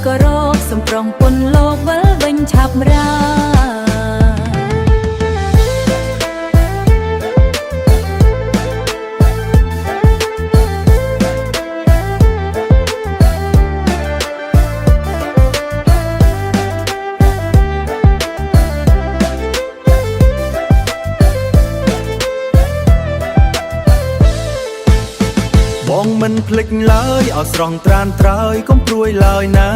ก็รอสมปรองปนโลกวัลเวงฉับราបងមិនភ្លេចឡើយឲ្យស្រង់ត្រានត្រើយ កុំព្រួយឡើយណា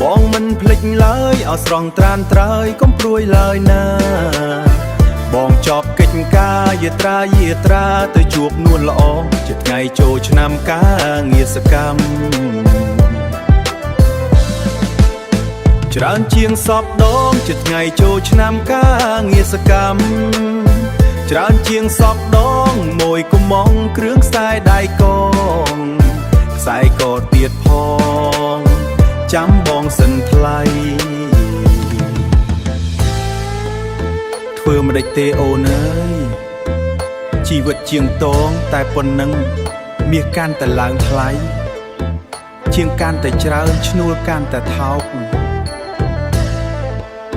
បងមិនភ្លេចឡើយឲ្យស្រង់ត្រានត្រើយ កុំព្រួយឡើយណាបងចប់កិច្ចការយាត្រាទៅជួបនួនល្អជាថ្ងៃចូលឆ្នាំការងារសកម្មច្រើនជាងសពដងជាថ្ងៃចូលឆ្នាំការងារសកម្មច្រើនជាងសពដងមួយកំងគ្រឿងខ្សែដៃកងខ្សែកទៀតផងចាំបងសិនថ្លៃធ្វើមិនដេចទេអូនអើយជីវិតជាងតងតែប៉ុណ្ណឹងមាសកាន់តែឡើងថ្លៃជាងកាន់តែច្រើនឈ្នួលកាន់តែថោក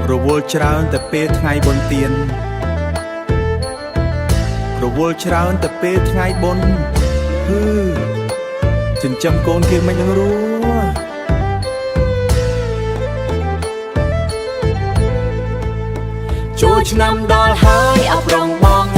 រវល់ច្រើនតែពេលថ្ងៃបុណ្យទានរវល់ច្រើនតែពេលថ្ងៃបុណ្យចិញ្ចឹមកូនគេមិននឹងរស់ចូលឆ្នាំដល់ហើយអបរងបង